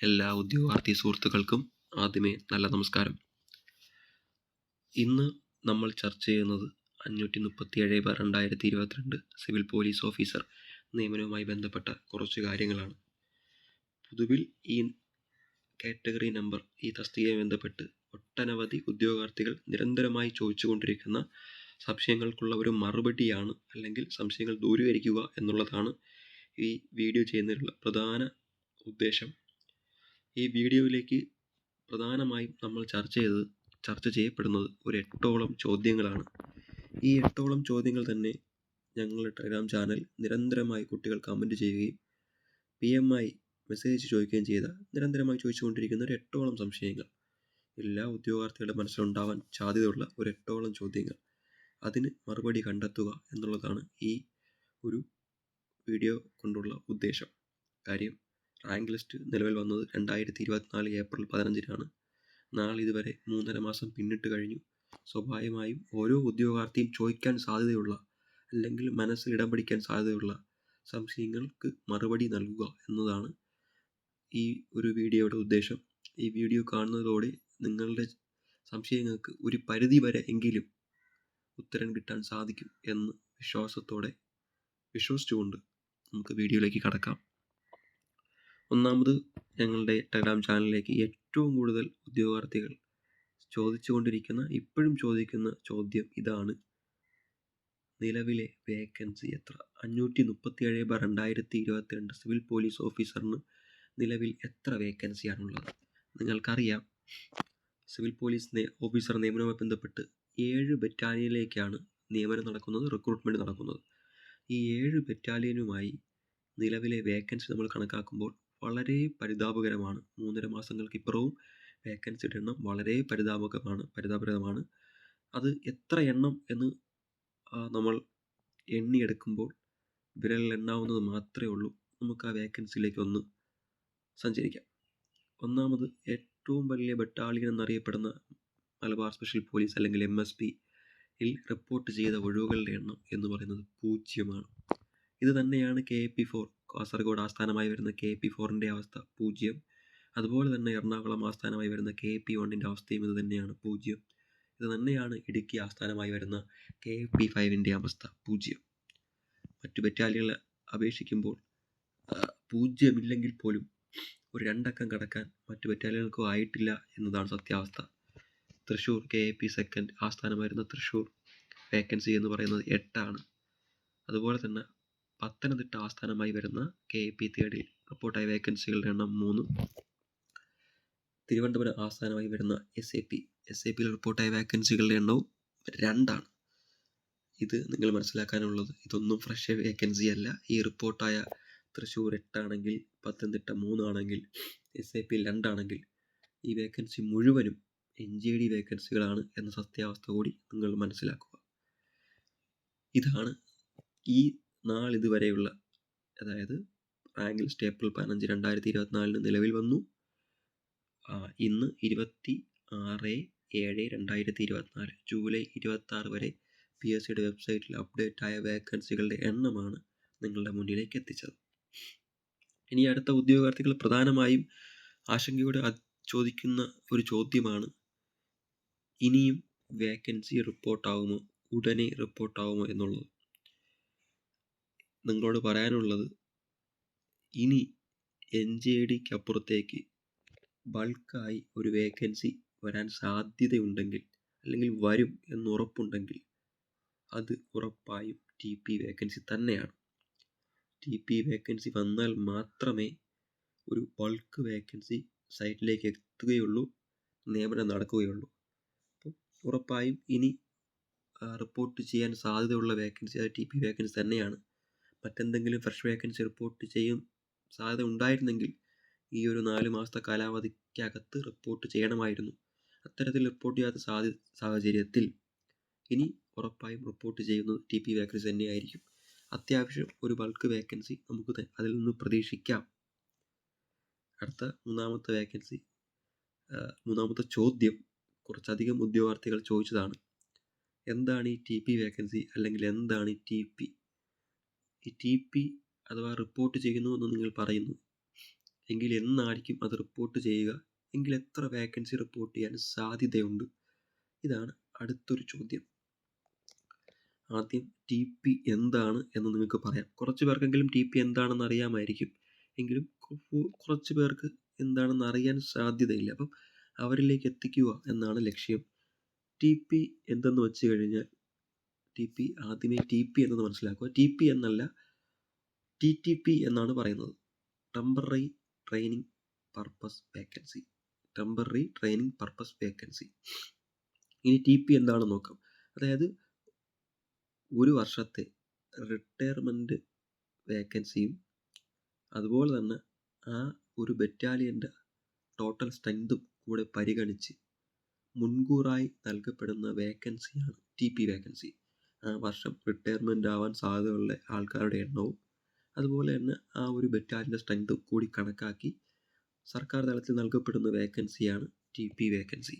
എല്ലാ ഉദ്യോഗാർത്ഥി സുഹൃത്തുക്കൾക്കും ആദ്യമേ നല്ല നമസ്കാരം. ഇന്ന് നമ്മൾ ചർച്ച ചെയ്യുന്നത് 537/2022 സിവിൽ പോലീസ് ഓഫീസർ നിയമനവുമായി ബന്ധപ്പെട്ട കുറച്ച് കാര്യങ്ങളാണ്. പൊതുവിൽ ഈ കാറ്റഗറി നമ്പർ, ഈ തസ്തികയുമായി ബന്ധപ്പെട്ട് ഒട്ടനവധി ഉദ്യോഗാർത്ഥികൾ നിരന്തരമായി ചോദിച്ചുകൊണ്ടിരിക്കുന്ന സംശയങ്ങൾക്കുള്ള ഒരു മറുപടിയാണ്, അല്ലെങ്കിൽ സംശയങ്ങൾ ദൂരീകരിക്കുക എന്നുള്ളതാണ് ഈ വീഡിയോ ചെയ്യുന്നതിനുള്ള പ്രധാന ഉദ്ദേശം. ഈ വീഡിയോയിലേക്ക് പ്രധാനമായും നമ്മൾ ചർച്ച ചെയ്യപ്പെടുന്നത് ഒരു 8ഓളം ചോദ്യങ്ങളാണ്. ഈ 8ഓളം ചോദ്യങ്ങൾ തന്നെ ഞങ്ങളുടെ ടെലഗ്രാം ചാനൽ നിരന്തരമായി കുട്ടികൾ കമൻറ്റ് ചെയ്യുകയും PMI മെസ്സേജ് ചോദിക്കുകയും ചെയ്ത നിരന്തരമായി ചോദിച്ചുകൊണ്ടിരിക്കുന്ന ഒരു 8ഓളം സംശയങ്ങൾ, എല്ലാ ഉദ്യോഗാർത്ഥികളുടെ മനസ്സിലുണ്ടാവാൻ സാധ്യതയുള്ള ഒരു 8ഓളം ചോദ്യങ്ങൾ, അതിന് മറുപടി കണ്ടെത്തുക എന്നുള്ളതാണ് ഈ ഒരു വീഡിയോ കൊണ്ടുള്ള ഉദ്ദേശം. കാര്യം, റാങ്ക് ലിസ്റ്റ് നിലവിൽ വന്നത് 2024 ഏപ്രിൽ 15-നാണ്. നാളിതുവരെ 3.5 മാസം പിന്നിട്ട് കഴിഞ്ഞു. സ്വാഭാവികമായും ഓരോ ഉദ്യോഗാർത്ഥിയും ചോദിക്കാൻ സാധ്യതയുള്ള, അല്ലെങ്കിൽ മനസ്സിൽ ഇടം പിടിക്കാൻ സാധ്യതയുള്ള സംശയങ്ങൾക്ക് മറുപടി നൽകുക എന്നതാണ് ഈ ഒരു വീഡിയോയുടെ ഉദ്ദേശം. ഈ വീഡിയോ കാണുന്നതോടെ നിങ്ങളുടെ സംശയങ്ങൾക്ക് ഒരു പരിധി വരെ എങ്കിലും ഉത്തരം കിട്ടാൻ സാധിക്കും എന്ന് വിശ്വസിച്ചുകൊണ്ട് നമുക്ക് വീഡിയോയിലേക്ക് കടക്കാം. ഒന്നാമത്, ഞങ്ങളുടെ ടെലഗ്രാം ചാനലിലേക്ക് ഏറ്റവും കൂടുതൽ ഉദ്യോഗാർത്ഥികൾ ഇപ്പോഴും ചോദിക്കുന്ന ചോദ്യം ഇതാണ്: നിലവിലെ വേക്കൻസി എത്ര? 537/2022 സിവിൽ പോലീസ് ഓഫീസറിന് നിലവിൽ എത്ര വേക്കൻസിയാണുള്ളത്? നിങ്ങൾക്കറിയാം, സിവിൽ പോലീസ് ഓഫീസർ നിയമനവുമായി ബന്ധപ്പെട്ട് 7 ബറ്റാലിയനിലേക്കാണ് നിയമനം നടക്കുന്നത്, റിക്രൂട്ട്മെൻറ്റ് നടക്കുന്നത്. ഈ 7 ബറ്റാലിയനുമായി നിലവിലെ വേക്കൻസി നമ്മൾ കണക്കാക്കുമ്പോൾ വളരെ പരിതാപകരമാണ്. 3.5 മാസങ്ങൾക്കിപ്പുറവും വേക്കൻസിയുടെ എണ്ണം വളരെ പരിതാപകരമാണ്. അത് എത്ര എണ്ണം എന്ന് നമ്മൾ എണ്ണിയെടുക്കുമ്പോൾ വിരലിൽ എണ്ണാവുന്നത് മാത്രമേ ഉള്ളൂ. നമുക്ക് ആ വേക്കൻസിയിലേക്ക് ഒന്ന് സഞ്ചരിക്കാം. ഒന്നാമത്, ഏറ്റവും വലിയ ബറ്റാലിയൻ എന്നറിയപ്പെടുന്ന മലബാർ സ്പെഷ്യൽ പോലീസ് അല്ലെങ്കിൽ MSP-യിൽ റിപ്പോർട്ട് ചെയ്ത ഒഴിവുകളുടെ എണ്ണം എന്ന് പറയുന്നത് 0. ഇത് തന്നെയാണ് KAP4 കാസർഗോഡ് ആസ്ഥാനമായി വരുന്ന KAP4-ൻ്റെ അവസ്ഥ, 0. അതുപോലെ തന്നെ എറണാകുളം ആസ്ഥാനമായി വരുന്ന KAP1-ൻ്റെ അവസ്ഥയും ഇത് തന്നെയാണ്, 0. ഇത് തന്നെയാണ് ഇടുക്കി ആസ്ഥാനമായി വരുന്ന KAP5-ൻ്റെ അവസ്ഥ, 0. മറ്റു ബറ്റാലിയനുകളെ അപേക്ഷിക്കുമ്പോൾ 0 ഇല്ലെങ്കിൽ പോലും ഒരു 2 അക്കം കടക്കാൻ മറ്റു ബറ്റാലിയനുകൾക്കും ആയിട്ടില്ല എന്നതാണ് സത്യാവസ്ഥ. തൃശ്ശൂർ KAP2 ആസ്ഥാനമായിരുന്ന തൃശ്ശൂർ വേക്കൻസി എന്ന് പറയുന്നത് 8 അതുപോലെ തന്നെ പത്തനംതിട്ട ആസ്ഥാനമായി വരുന്ന KAP3-ൽ റിപ്പോർട്ടായ വേക്കൻസികളുടെ എണ്ണം 3. തിരുവനന്തപുരം ആസ്ഥാനമായി വരുന്ന SAP-യിൽ റിപ്പോർട്ടായ വേക്കൻസികളുടെ എണ്ണവും 2. ഇത് നിങ്ങൾ മനസ്സിലാക്കാനുള്ളത്, ഇതൊന്നും ഫ്രഷ് വേക്കൻസി അല്ല. ഈ റിപ്പോർട്ടായ തൃശ്ശൂർ 8 ആണെങ്കിൽ, പത്തനംതിട്ട 3 ആണെങ്കിൽ, SAP-യിൽ 2 ആണെങ്കിൽ, ഈ വേക്കൻസി മുഴുവനും NGD വേക്കൻസികളാണ് എന്ന സത്യാവസ്ഥ കൂടി നിങ്ങൾ മനസ്സിലാക്കുക. ഇതാണ് ഈ നാളിതുവരെയുള്ള, അതായത് റാങ്ക് ലിസ്റ്റ് ഏപ്രിൽ 15, 2024 നിലവിൽ വന്നു. ഇന്ന് 26/7/2024 ജൂലൈ 26 വരെ PSCയുടെ വെബ്സൈറ്റിൽ അപ്ഡേറ്റ് ആയ വേക്കൻസികളുടെ എണ്ണമാണ് നിങ്ങളുടെ മുന്നിലേക്ക് എത്തിച്ചത്. ഇനി അടുത്ത ഉദ്യോഗാർത്ഥികൾ പ്രധാനമായും ആശങ്കയോടെ ചോദിക്കുന്ന ഒരു ചോദ്യമാണ്: ഇനിയും വേക്കൻസി റിപ്പോർട്ടാവുമോ, ഉടനെ റിപ്പോർട്ടാവുമോ എന്നുള്ളത്. നിങ്ങളോട് പറയാനുള്ളത്, ഇനി NJDക്ക് അപ്പുറത്തേക്ക് ബൾക്കായി ഒരു വേക്കൻസി വരാൻ സാധ്യതയുണ്ടെങ്കിൽ, അല്ലെങ്കിൽ വരും എന്നുറപ്പുണ്ടെങ്കിൽ, അത് ഉറപ്പായും TP വേക്കൻസി തന്നെയാണ്. TP വേക്കൻസി വന്നാൽ മാത്രമേ ഒരു ബൾക്ക് വേക്കൻസി സൈറ്റിലേക്ക് എത്തുകയുള്ളൂ, നിയമനം നടക്കുകയുള്ളൂ. അപ്പോൾ ഉറപ്പായും ഇനി റിപ്പോർട്ട് ചെയ്യാൻ സാധ്യതയുള്ള വേക്കൻസി അത് TP വേക്കൻസി തന്നെയാണ്. മറ്റെന്തെങ്കിലും ഫ്രഷ് വേക്കൻസി റിപ്പോർട്ട് ചെയ്യാൻ സാധ്യത ഉണ്ടായിരുന്നെങ്കിൽ ഈ ഒരു 4 മാസത്തെ കാലാവധിക്കകത്ത് റിപ്പോർട്ട് ചെയ്യണമായിരുന്നു. അത്തരത്തിൽ റിപ്പോർട്ട് ചെയ്യാത്ത സാഹചര്യത്തിൽ ഇനി ഉറപ്പായും റിപ്പോർട്ട് ചെയ്യുന്നത് TP വേക്കൻസി തന്നെയായിരിക്കും. അത്യാവശ്യം ഒരു ബൾക്ക് വേക്കൻസി നമുക്ക് അതിൽ നിന്ന് പ്രതീക്ഷിക്കാം. അടുത്ത മൂന്നാമത്തെ ചോദ്യം കുറച്ചധികം ഉദ്യോഗാർത്ഥികൾ ചോദിച്ചതാണ്: എന്താണ് ഈ TP വേക്കൻസി, അല്ലെങ്കിൽ എന്താണ് ഈ TP? ഈ TP അഥവാ റിപ്പോർട്ട് ചെയ്യുന്നു എന്ന് നിങ്ങൾ പറയുന്നു. എങ്കിൽ എന്നായിരിക്കും അത് റിപ്പോർട്ട് ചെയ്യുക, എങ്കിൽ എത്ര വേക്കൻസി റിപ്പോർട്ട് ചെയ്യാൻ സാധ്യതയുണ്ട്? ഇതാണ് അടുത്തൊരു ചോദ്യം. ആദ്യം TP എന്താണ് എന്ന് നിങ്ങൾക്ക് പറയാം. കുറച്ച് പേർക്കെങ്കിലും TP എന്താണെന്ന് അറിയാമായിരിക്കും, എങ്കിലും കുറച്ച് പേർക്ക് എന്താണെന്ന് അറിയാൻ സാധ്യതയില്ല. അപ്പം അവരിലേക്ക് എത്തിക്കുക എന്നാണ് ലക്ഷ്യം. TP എന്തെന്ന് വെച്ച് കഴിഞ്ഞാൽ, ആദ്യമേ TP എന്നത് മനസ്സിലാക്കുക. TP എന്നല്ല, TTP എന്നാണ് പറയുന്നത്. Temporary training purpose vacancy. Temporary training purpose vacancy. ഇനി TP എന്താണെന്ന് നോക്കാം. അതായത് ഒരു വർഷത്തെ റിട്ടയർമെൻറ്റ് വേക്കൻസിയും അതുപോലെ തന്നെ ആ ഒരു ബറ്റാലിയൻ്റെ ടോട്ടൽ സ്ട്രെങ്തും കൂടെ പരിഗണിച്ച് മുൻകൂറായി നൽകപ്പെടുന്ന വേക്കൻസിയാണ് TP വേക്കൻസി. ആ വർഷം റിട്ടയർമെൻ്റ് ആവാൻ സാധ്യതയുള്ള ആൾക്കാരുടെ എണ്ണവും അതുപോലെ തന്നെ ആ ഒരു ബറ്റാലിയൻ്റെ സ്ട്രെങ്തും കൂടി കണക്കാക്കി സർക്കാർ തലത്തിൽ നൽകപ്പെടുന്ന വേക്കൻസിയാണ് TP വേക്കൻസി.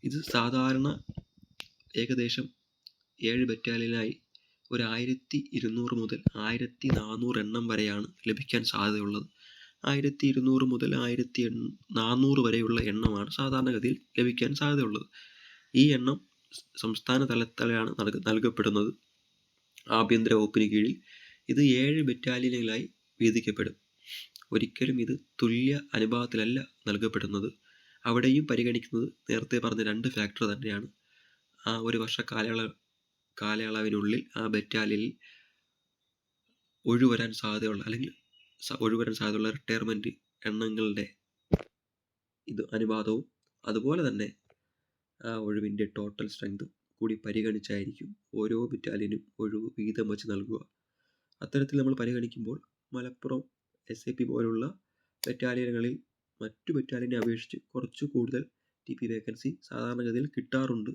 ഇത് സാധാരണ ഏകദേശം 7 ബറ്റാലിയനായി ഒരു 1200 മുതൽ 1400 എണ്ണം വരെയാണ് ലഭിക്കാൻ സാധ്യതയുള്ളത്. 1200 മുതൽ 1400 വരെയുള്ള എണ്ണമാണ് സാധാരണഗതിയിൽ ലഭിക്കാൻ സാധ്യതയുള്ളത്. ഈ എണ്ണം സംസ്ഥാന തലത്തിലാണ് നൽകപ്പെടുന്നത് ആഭ്യന്തര വകുപ്പിന് കീഴിൽ. ഇത് 7 ബറ്റാലിയനുകളായി വീതിക്കപ്പെടും. ഒരിക്കലും ഇത് തുല്യ അനുപാതത്തിലല്ല നൽകപ്പെടുന്നത്. അവിടെയും പരിഗണിക്കുന്നത് നേരത്തെ പറഞ്ഞ 2 ഫാക്ടർ തന്നെയാണ്. ആ ഒരു വർഷ കാലയളവിനുള്ളിൽ ആ ബറ്റാലിയനിൽ ഒഴിവരാൻ സാധ്യതയുള്ള റിട്ടയർമെൻറ്റ് എണ്ണങ്ങളുടെ ഇത് അനുപാതവും അതുപോലെ തന്നെ ആ ഒഴിവിൻ്റെ ടോട്ടൽ സ്ട്രെങ്തും കൂടി പരിഗണിച്ചായിരിക്കും ഓരോ ബറ്റാലിയനും ഒഴിവ് വീതം വെച്ച് നൽകുക. അത്തരത്തിൽ നമ്മൾ പരിഗണിക്കുമ്പോൾ മലപ്പുറം SAP പോലുള്ള ബറ്റാലിയനുകളിൽ മറ്റു ബറ്റാലിയനെ അപേക്ഷിച്ച് കുറച്ച് കൂടുതൽ TP വേക്കൻസി സാധാരണഗതിയിൽ കിട്ടാറുണ്ട്.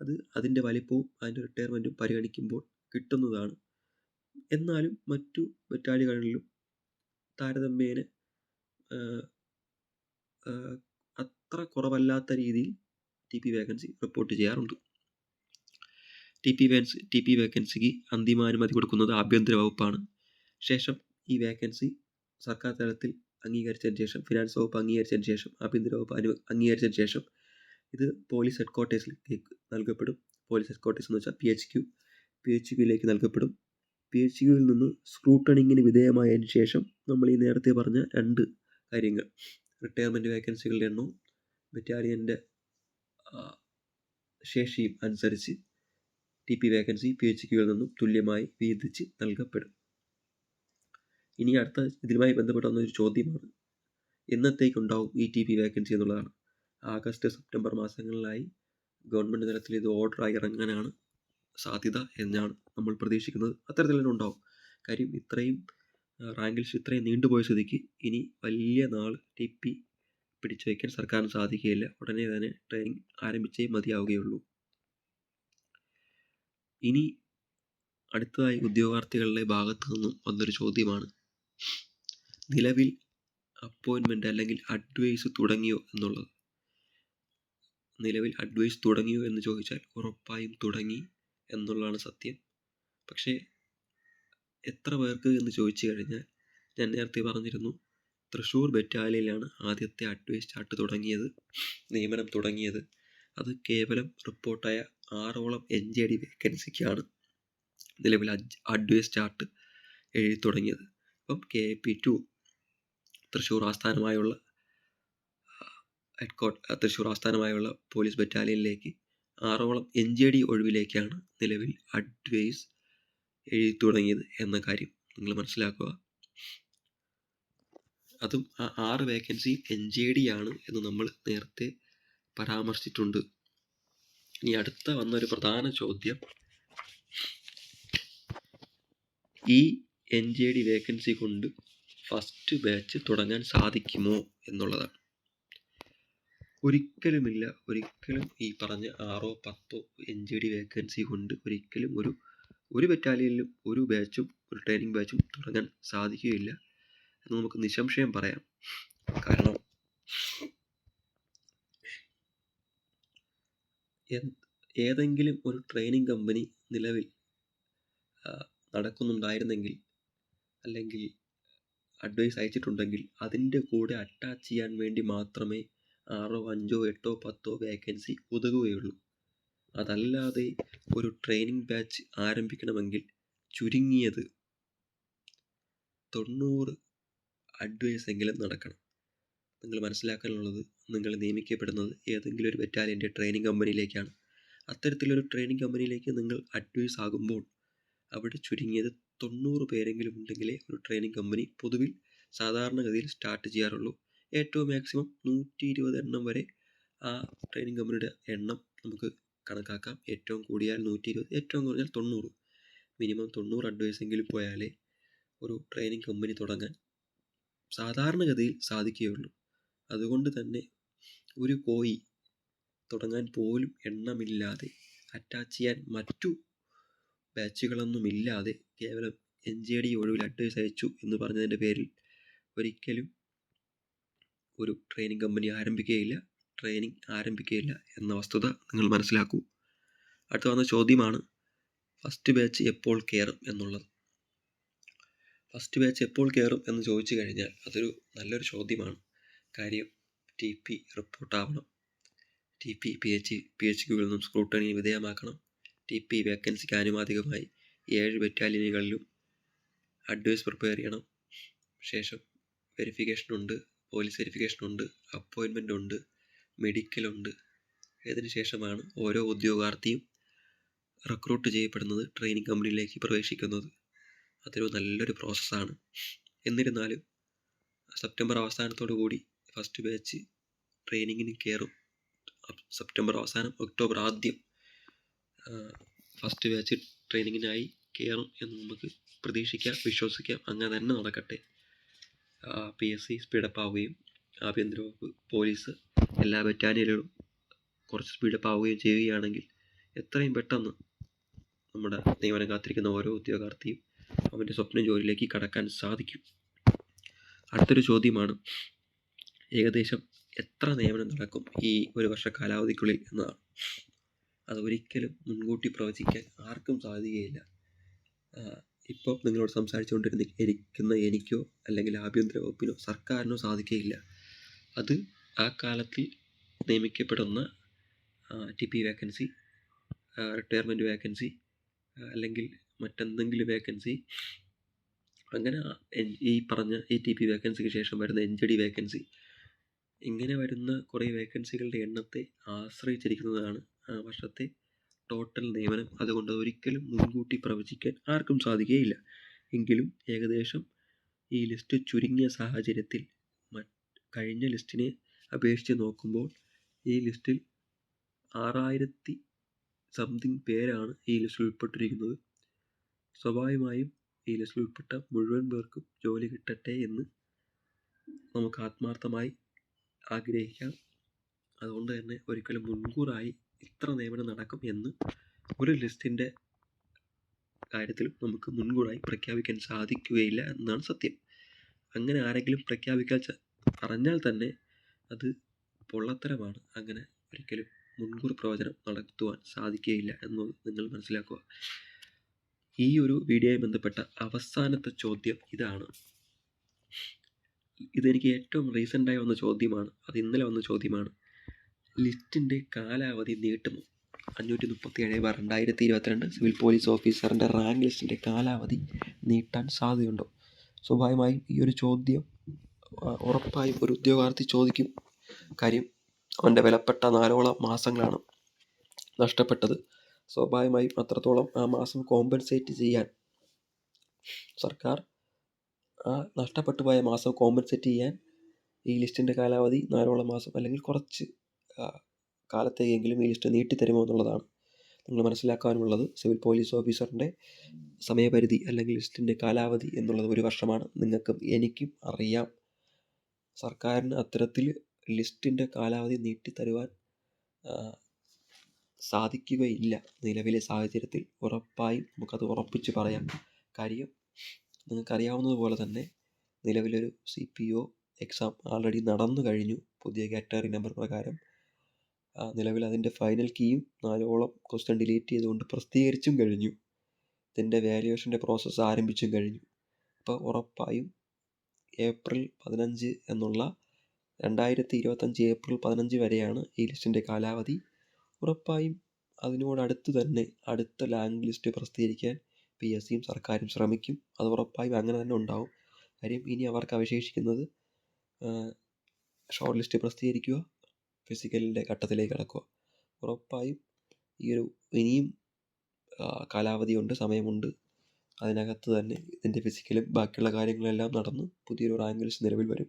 അത് അതിൻ്റെ വലിപ്പവും അതിൻ്റെ റിട്ടയർമെൻറ്റും പരിഗണിക്കുമ്പോൾ കിട്ടുന്നതാണ്. എന്നാലും മറ്റു ബറ്റാലിയനുകളിലും താരതമ്യേന അത്ര കുറവല്ലാത്ത രീതിയിൽ TP വേക്കൻസി റിപ്പോർട്ട് ചെയ്യാറുണ്ട്. TP വേക്കൻസിക്ക് അന്തിമാനുമതി കൊടുക്കുന്നത് ആഭ്യന്തര വകുപ്പാണ്. ശേഷം ഈ വേക്കൻസി സർക്കാർ തലത്തിൽ അംഗീകരിച്ചതിന് ശേഷം, ഫിനാൻസ് വകുപ്പ് അംഗീകരിച്ചതിന് ശേഷം, ആഭ്യന്തര വകുപ്പ് അംഗീകരിച്ചതിന് ശേഷം ഇത് പോലീസ് ഹെഡ്ക്വാർട്ടേഴ്സിലേക്ക് നൽകപ്പെടും. പോലീസ് ഹെഡ്ക്വാർട്ടേഴ്സ് എന്ന് വെച്ചാൽ PHQ നൽകപ്പെടും. PHQവിൽ നിന്ന് സ്ക്രൂട്ടണിങ്ങിന് വിധേയമായതിന് ശേഷം നമ്മൾ ഈ നേരത്തെ പറഞ്ഞ 2 കാര്യങ്ങൾ, റിട്ടയർമെൻറ്റ് വേക്കൻസികളുടെ എണ്ണവും ബറ്റാലിയൻ്റെ ശേഷിയും അനുസരിച്ച് TP വേക്കൻസി PHQവിൽ നിന്നും തുല്യമായി വീതിച്ച് നൽകപ്പെടും. ഇനി അടുത്ത ഇതിലുമായി ബന്ധപ്പെട്ട ഒരു ചോദ്യമാണ്, എന്നത്തേക്കുണ്ടാവും ഈ TP വേക്കൻസി എന്നുള്ളതാണ്. ആഗസ്റ്റ് സെപ്റ്റംബർ മാസങ്ങളിലായി ഗവൺമെൻറ് തലത്തിൽ ഇത് ഓർഡറായി ഇറങ്ങാനാണ് സാധ്യത എന്നാണ് നമ്മൾ പ്രതീക്ഷിക്കുന്നത്. അത്തരത്തിൽ തന്നെ ഉണ്ടാവും. കാര്യം ഇത്രയും റാങ്ക് ലിസ്റ്റ് ഇത്രയും നീണ്ടുപോയ സ്ഥിതിക്ക് ഇനി വലിയ നാൾ TP പിടിച്ചു വയ്ക്കാൻ സർക്കാരിന് സാധിക്കുകയില്ല. ഉടനെ തന്നെ ട്രെയിനിങ് ആരംഭിച്ചേ മതിയാവുകയുള്ളൂ. ഇനി അടുത്തതായി ഉദ്യോഗാർത്ഥികളുടെ ഭാഗത്തു നിന്നും വന്നൊരു ചോദ്യമാണ്, നിലവിൽ അപ്പോയിൻമെൻറ്റ് അല്ലെങ്കിൽ അഡ്വൈസ് തുടങ്ങിയോ എന്നുള്ളത്. നിലവിൽ അഡ്വൈസ് തുടങ്ങിയോ എന്ന് ചോദിച്ചാൽ ഉറപ്പായും തുടങ്ങി എന്നുള്ളതാണ് സത്യം. പക്ഷേ എത്ര പേർക്ക് എന്ന് ചോദിച്ചു കഴിഞ്ഞാൽ, ഞാൻ നേരത്തെ പറഞ്ഞിരുന്നു, തൃശ്ശൂർ ബറ്റാലിയനിലാണ് ആദ്യത്തെ അഡ്വൈസ് ചാർട്ട് നിയമനം തുടങ്ങിയത്. അത് കേവലം റിപ്പോർട്ടായ 6ഓളം NJD വേക്കൻസിക്കാണ് നിലവിൽ അഡ്വൈസ് ചാർട്ട് എഴുതി തുടങ്ങിയത്. അപ്പം KAP2 തൃശ്ശൂർ ആസ്ഥാനമായുള്ള പോലീസ് ബറ്റാലിയനിലേക്ക് 6ഓളം NJD ഒഴിവിലേക്കാണ് നിലവിൽ അഡ്വൈസ് എഴുതി തുടങ്ങിയത് എന്ന കാര്യം നിങ്ങൾ മനസ്സിലാക്കുക. അതും ആ 6 വേക്കൻസി NJD ആണ് എന്ന് നമ്മൾ നേരത്തെ പരാമർശിച്ചിട്ടുണ്ട്. ഇനി അടുത്ത വന്നൊരു പ്രധാന ചോദ്യം, ഈ NJD വേക്കൻസി കൊണ്ട് ഫസ്റ്റ് ബാച്ച് തുടങ്ങാൻ സാധിക്കുമോ എന്നുള്ളതാണ്. ഒരിക്കലുമില്ല. ഒരിക്കലും ഈ പറഞ്ഞ 6ഓ 10ഓ NJD വേക്കൻസി കൊണ്ട് ഒരിക്കലും ഒരു ബറ്റാലിയനിലും ഒരു ബാച്ചും ഒരു ട്രെയിനിങ് ബാച്ചും തുടങ്ങാൻ സാധിക്കുകയില്ല എന്ന് നമുക്ക് നിസ്സംശയം പറയാം. കാരണം ഏതെങ്കിലും ഒരു ട്രെയിനിങ് കമ്പനി നിലവിൽ നടക്കുന്നുണ്ടായിരുന്നെങ്കിൽ, അല്ലെങ്കിൽ അഡ്വൈസ് അയച്ചിട്ടുണ്ടെങ്കിൽ അതിൻ്റെ കൂടെ അറ്റാച്ച് ചെയ്യാൻ വേണ്ടി മാത്രമേ 6, 5, 8, 10 വേക്കൻസി ഒതുങ്ങുകയുള്ളൂ. അതല്ലാതെ ഒരു ട്രെയിനിങ് ബാച്ച് ആരംഭിക്കണമെങ്കിൽ ചുരുങ്ങിയത് 90 അഡ്വൈസ് എങ്കിലും നടക്കണം. നിങ്ങൾ മനസ്സിലാക്കാനുള്ളത്, നിങ്ങൾ നിയമിക്കപ്പെടുന്നത് ഏതെങ്കിലും ഒരു ബറ്റാലിയൻ്റെ ട്രെയിനിങ് കമ്പനിയിലേക്കാണ്. അത്തരത്തിലൊരു ട്രെയിനിങ് കമ്പനിയിലേക്ക് നിങ്ങൾ അഡ്വൈസ് ആകുമ്പോൾ അവിടെ ചുരുങ്ങിയത് 90 പേരെങ്കിലും ഉണ്ടെങ്കിലേ ഒരു ട്രെയിനിങ് കമ്പനി പൊതുവിൽ സാധാരണഗതിയിൽ സ്റ്റാർട്ട് ചെയ്യാറുള്ളൂ. ഏറ്റവും മാക്സിമം 120 എണ്ണം വരെ ആ ട്രെയിനിങ് കമ്പനിയുടെ എണ്ണം നമുക്ക് കണക്കാക്കാം. ഏറ്റവും കൂടിയാൽ 120, ഏറ്റവും കുറഞ്ഞാൽ 90. മിനിമം 90 അഡ്വൈസ് എങ്കിലും പോയാലേ ഒരു ട്രെയിനിങ് കമ്പനി തുടങ്ങാൻ സാധാരണഗതിയിൽ സാധിക്കുകയുള്ളൂ. അതുകൊണ്ട് തന്നെ ഒരു കോയി തുടങ്ങാൻ പോലും എണ്ണമില്ലാതെ, അറ്റാച്ച് ചെയ്യാൻ മറ്റു ബാച്ചുകളൊന്നുമില്ലാതെ കേവലം NJD ഒഴിവിൽ അഡ്വൈസ് അയച്ചു എന്ന് പറഞ്ഞതിൻ്റെ പേരിൽ ഒരിക്കലും ഒരു ട്രെയിനിങ് കമ്പനി ആരംഭിക്കുകയില്ല എന്ന വസ്തുത നിങ്ങൾ മനസ്സിലാക്കൂ. അടുത്ത വന്ന ചോദ്യമാണ് ഫസ്റ്റ് ബാച്ച് എപ്പോൾ കയറും എന്നുള്ളത്. ഫസ്റ്റ് ബാച്ച് എപ്പോൾ കയറും എന്ന് ചോദിച്ചു കഴിഞ്ഞാൽ അതൊരു നല്ലൊരു ചോദ്യമാണ്. കാര്യം TP റിപ്പോർട്ടാവണം, TP PHQകളിൽ നിന്നും സ്ക്രൂട്ടണിന് വിധേയമാക്കണം. TP വേക്കൻസിക്ക് ആനുപാതികമായി 7 ബറ്റാലിയനുകളിലും അഡ്വൈസ് പ്രിപ്പയർ ചെയ്യണം. ശേഷം വെരിഫിക്കേഷനുണ്ട്, പോലീസ് വെരിഫിക്കേഷനുണ്ട്, അപ്പോയിൻമെൻ്റ് ഉണ്ട്, മെഡിക്കലുണ്ട്. ഇതിന് ശേഷമാണ് ഓരോ ഉദ്യോഗാർത്ഥിയും റിക്രൂട്ട് ചെയ്യപ്പെടുന്നത്, ട്രെയിനിങ് കമ്പനിയിലേക്ക് പ്രവേശിക്കുന്നത്. അതൊരു നല്ലൊരു പ്രോസസ്സാണ്. എന്നിരുന്നാലും സെപ്റ്റംബർ അവസാനത്തോടു കൂടി ഫസ്റ്റ് ബാച്ച് ട്രെയിനിങ്ങിന് കയറും. സെപ്റ്റംബർ അവസാനം ഒക്ടോബർ ആദ്യം ഫസ്റ്റ് ബാച്ച് ട്രെയിനിങ്ങിനായി കയറും എന്ന് നമുക്ക് പ്രതീക്ഷിക്കാം, വിശ്വസിക്കാം. അങ്ങനെ തന്നെ നടക്കട്ടെ. PSC സ്പീഡപ്പ് ആവുകയും ആഭ്യന്തര വകുപ്പ്, പോലീസ്, എല്ലാ ബറ്റാലിയനുകളും കുറച്ച് സ്പീഡപ്പ് ആവുകയും ചെയ്യുകയാണെങ്കിൽ എത്രയും പെട്ടെന്ന് നമ്മുടെ നിയമനം കാത്തിരിക്കുന്ന ഓരോ ഉദ്യോഗാർത്ഥിയും അവൻ്റെ സ്വപ്ന ജോലിയിലേക്ക് കടക്കാൻ സാധിക്കും. അടുത്തൊരു ചോദ്യമാണ് ഏകദേശം എത്ര നിയമനം നടക്കും ഈ ഒരു വർഷ കാലാവധിക്കുള്ളിൽ എന്നതാണ്. അത് ഒരിക്കലും മുൻകൂട്ടി പ്രവചിക്കാൻ ആർക്കും സാധിക്കുകയില്ല. ഇപ്പോൾ നിങ്ങളോട് സംസാരിച്ചുകൊണ്ടിരിക്കുന്ന എനിക്കോ അല്ലെങ്കിൽ ആഭ്യന്തര വകുപ്പിനോ സർക്കാരിനോ സാധിക്കുകയില്ല. അത് ആ കാലത്തിൽ നിയമിക്കപ്പെടുന്ന TP വേക്കൻസി, റിട്ടയർമെൻറ്റ് വേക്കൻസി, അല്ലെങ്കിൽ മറ്റെന്തെങ്കിലും വേക്കൻസി, അങ്ങനെ ഈ പറഞ്ഞ TP വേക്കൻസിക്ക് ശേഷം വരുന്ന NJD വേക്കൻസി, ഇങ്ങനെ വരുന്ന കുറേ വേക്കൻസികളുടെ എണ്ണത്തെ ആശ്രയിച്ചിരിക്കുന്നതാണ് ആ വർഷത്തെ ടോട്ടൽ നിയമനം. അതുകൊണ്ട് ഒരിക്കലും മുൻകൂട്ടി പ്രവചിക്കാൻ ആർക്കും സാധിക്കുകയില്ല. എങ്കിലും ഏകദേശം ഈ ലിസ്റ്റ് ചുരുങ്ങിയ സാഹചര്യത്തിൽ കഴിഞ്ഞ ലിസ്റ്റിനെ അപേക്ഷിച്ച് നോക്കുമ്പോൾ ഈ ലിസ്റ്റിൽ 6000 സംതിങ് പേരാണ് ഈ ലിസ്റ്റിൽ ഉൾപ്പെട്ടിരിക്കുന്നത്. സ്വാഭാവികമായും ഈ ലിസ്റ്റിൽ ഉൾപ്പെട്ട മുഴുവൻ പേർക്കും ജോലി കിട്ടട്ടെ എന്ന് നമുക്ക് ആത്മാർത്ഥമായി ആഗ്രഹിക്കാം. അതുകൊണ്ട് തന്നെ ഒരിക്കലും മുൻകൂറായി ഇത്ര നിയമനം നടക്കും എന്ന് ഒരു ലിസ്റ്റിൻ്റെ കാര്യത്തിൽ നമുക്ക് മുൻകൂറായി പ്രഖ്യാപിക്കാൻ സാധിക്കുകയില്ല എന്നാണ് സത്യം. അങ്ങനെ ആരെങ്കിലും പ്രഖ്യാപിക്കാൻ പറഞ്ഞാൽ തന്നെ അത് പൊള്ളത്തരമാണ്. അങ്ങനെ ഒരിക്കലും മുൻകൂർ പ്രവചനം നടത്തുവാൻ സാധിക്കുകയില്ല എന്ന് നിങ്ങൾ മനസ്സിലാക്കുക. ഈ ഒരു വീഡിയോയുമായി ബന്ധപ്പെട്ട അവസാനത്തെ ചോദ്യം ഇതാണ്. ഇതെനിക്ക് ഏറ്റവും റീസെൻ്റായി വന്ന ചോദ്യമാണ്. അത് ഇന്നലെ വന്ന ചോദ്യമാണ്. ലിസ്റ്റിൻ്റെ കാലാവധി നീട്ടുമോ? 537/2022 സിവിൽ പോലീസ് ഓഫീസറിൻ്റെ റാങ്ക് ലിസ്റ്റിൻ്റെ കാലാവധി നീട്ടാൻ സാധ്യതയുണ്ടോ? സ്വാഭാവികമായും ഈ ഒരു ചോദ്യം ഉറപ്പായും ഒരു ഉദ്യോഗാർത്ഥി ചോദിക്കും. കാര്യം അവൻ്റെ വിലപ്പെട്ട 4ഓളം മാസങ്ങളാണ് നഷ്ടപ്പെട്ടത്. സ്വാഭാവികമായും അത്രത്തോളം ആ മാസം കോമ്പൻസേറ്റ് ചെയ്യാൻ സർക്കാർ ആ നഷ്ടപ്പെട്ടു പോയ മാസം കോമ്പൻസേറ്റ് ചെയ്യാൻ ഈ ലിസ്റ്റിൻ്റെ കാലാവധി 4ഓളം മാസം അല്ലെങ്കിൽ കുറച്ച് കാലത്തേക്കെങ്കിലും ഈ ലിസ്റ്റ് നീട്ടിത്തരുമോ എന്നുള്ളതാണ് നിങ്ങൾ മനസ്സിലാക്കാനുള്ളത്. സിവിൽ പോലീസ് ഓഫീസറിൻ്റെ സമയപരിധി അല്ലെങ്കിൽ ലിസ്റ്റിൻ്റെ കാലാവധി എന്നുള്ളത് 1 വർഷമാണ്. നിങ്ങൾക്കും എനിക്കും അറിയാം. സർക്കാരിന് അത്തരത്തിൽ ലിസ്റ്റിൻ്റെ കാലാവധി നീട്ടിത്തരുവാൻ സാധിക്കുകയില്ല നിലവിലെ സാഹചര്യത്തിൽ. ഉറപ്പായും നമുക്കത് ഉറപ്പിച്ച് പറയാം. കാര്യം നിങ്ങൾക്കറിയാവുന്നതുപോലെ തന്നെ നിലവിലൊരു CPO എക്സാം ആൾറെഡി നടന്നു കഴിഞ്ഞു. പുതിയ കാറ്റഗറി നമ്പർ പ്രകാരം നിലവിൽ അതിൻ്റെ ഫൈനൽ കീയും 4ഓളം ക്വസ്റ്റ്യൻ ഡിലീറ്റ് ചെയ്തുകൊണ്ട് പ്രസിദ്ധീകരിച്ചും കഴിഞ്ഞു. ഇതിൻ്റെ വാല്യുവേഷൻ്റെ പ്രോസസ്സ് ആരംഭിച്ചും കഴിഞ്ഞു. അപ്പോൾ ഉറപ്പായും ഏപ്രിൽ 15 എന്നുള്ള 2025 ഏപ്രിൽ 15 വരെയാണ് ഈ ലിസ്റ്റിൻ്റെ കാലാവധി. ഉറപ്പായും അതിനോടടുത്ത് തന്നെ അടുത്ത റാങ്ക് ലിസ്റ്റ് പ്രസിദ്ധീകരിക്കാൻ PSCയും സർക്കാരും ശ്രമിക്കും. അത് ഉറപ്പായും അങ്ങനെ തന്നെ ഉണ്ടാവും. കാര്യം ഇനി അവർക്ക് അവശേഷിക്കുന്നത് ഷോർട്ട് ലിസ്റ്റ് പ്രസിദ്ധീകരിക്കുക, ഫിസിക്കലിൻ്റെ ഘട്ടത്തിലേക്ക് കടക്കുക. ഉറപ്പായും ഇനിയും കാലാവധിയുണ്ട്, സമയമുണ്ട്. അതിനകത്ത് തന്നെ ഇതിൻ്റെ ഫിസിക്കലും ബാക്കിയുള്ള കാര്യങ്ങളെല്ലാം നടന്ന് പുതിയൊരു റാങ്ക് ലിസ്റ്റ് നിലവിൽ വരും.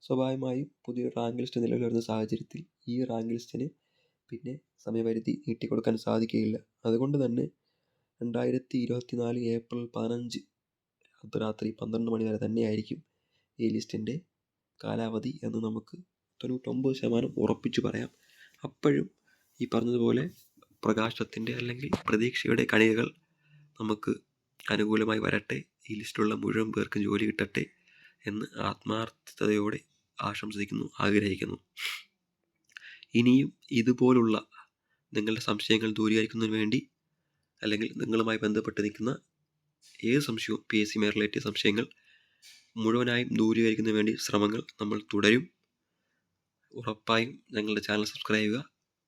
സ്വാഭാവികമായും പുതിയൊരു റാങ്ക് ലിസ്റ്റ് നിലവിൽ വരുന്ന സാഹചര്യത്തിൽ ഈ റാങ്ക് ലിസ്റ്റിന് പിന്നെ സമയപരിധി നീട്ടിക്കൊടുക്കാൻ സാധിക്കുകയില്ല. അതുകൊണ്ട് തന്നെ 2024 ഏപ്രിൽ 15 അർദ്ധരാത്രി 12 മണി വരെ തന്നെയായിരിക്കും ഈ ലിസ്റ്റിൻ്റെ കാലാവധി എന്ന് നമുക്ക് 99% ഉറപ്പിച്ചു പറയാം. അപ്പോഴും ഈ പറഞ്ഞതുപോലെ പ്രകാശത്തിൻ്റെ അല്ലെങ്കിൽ പ്രതീക്ഷയുടെ കണികകൾ നമുക്ക് അനുകൂലമായി വരട്ടെ. ഈ ലിസ്റ്റിലുള്ള മുഴുവൻ പേർക്കും ജോലി കിട്ടട്ടെ എന്ന് ആത്മാർത്ഥതയോടെ ആശംസിക്കുന്നു, ആഗ്രഹിക്കുന്നു. ഇനിയും ഇതുപോലുള്ള നിങ്ങളുടെ സംശയങ്ങൾ ദൂരീകരിക്കുന്നതിന് വേണ്ടി അല്ലെങ്കിൽ നിങ്ങളുമായി ബന്ധപ്പെട്ട് നിൽക്കുന്ന ഏത് സംശയവും PSC റിലേറ്റഡ് സംശയങ്ങൾ മുഴുവനായും ദൂരീകരിക്കുന്നതിന് വേണ്ടി ശ്രമങ്ങൾ നമ്മൾ തുടരും. ഉറപ്പായും ഞങ്ങളുടെ ചാനൽ സബ്സ്ക്രൈബ് ചെയ്യുക,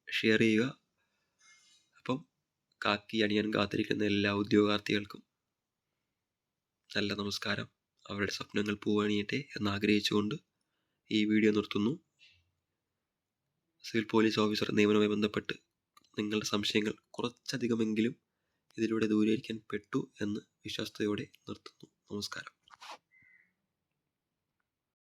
ഷെയർ ചെയ്യുക. അപ്പം കാക്കി അണിയാൻ കാത്തിരിക്കുന്ന എല്ലാ ഉദ്യോഗാർത്ഥികൾക്കും നല്ല നമസ്കാരം. അവരുടെ സ്വപ്നങ്ങൾ പൂവണിയട്ടെ എന്നാഗ്രഹിച്ചുകൊണ്ട് ഈ വീഡിയോ നിർത്തുന്നു. സിവിൽ പോലീസ് ഓഫീസർ നിയമനവുമായി ബന്ധപ്പെട്ട് നിങ്ങളുടെ സംശയങ്ങൾ കുറച്ചധികമെങ്കിലും ഇതിലൂടെ ദൂരീകരിക്കാൻ പെട്ടു എന്ന് വിശ്വാസത്തോടെ നിർത്തുന്നു. നമസ്കാരം.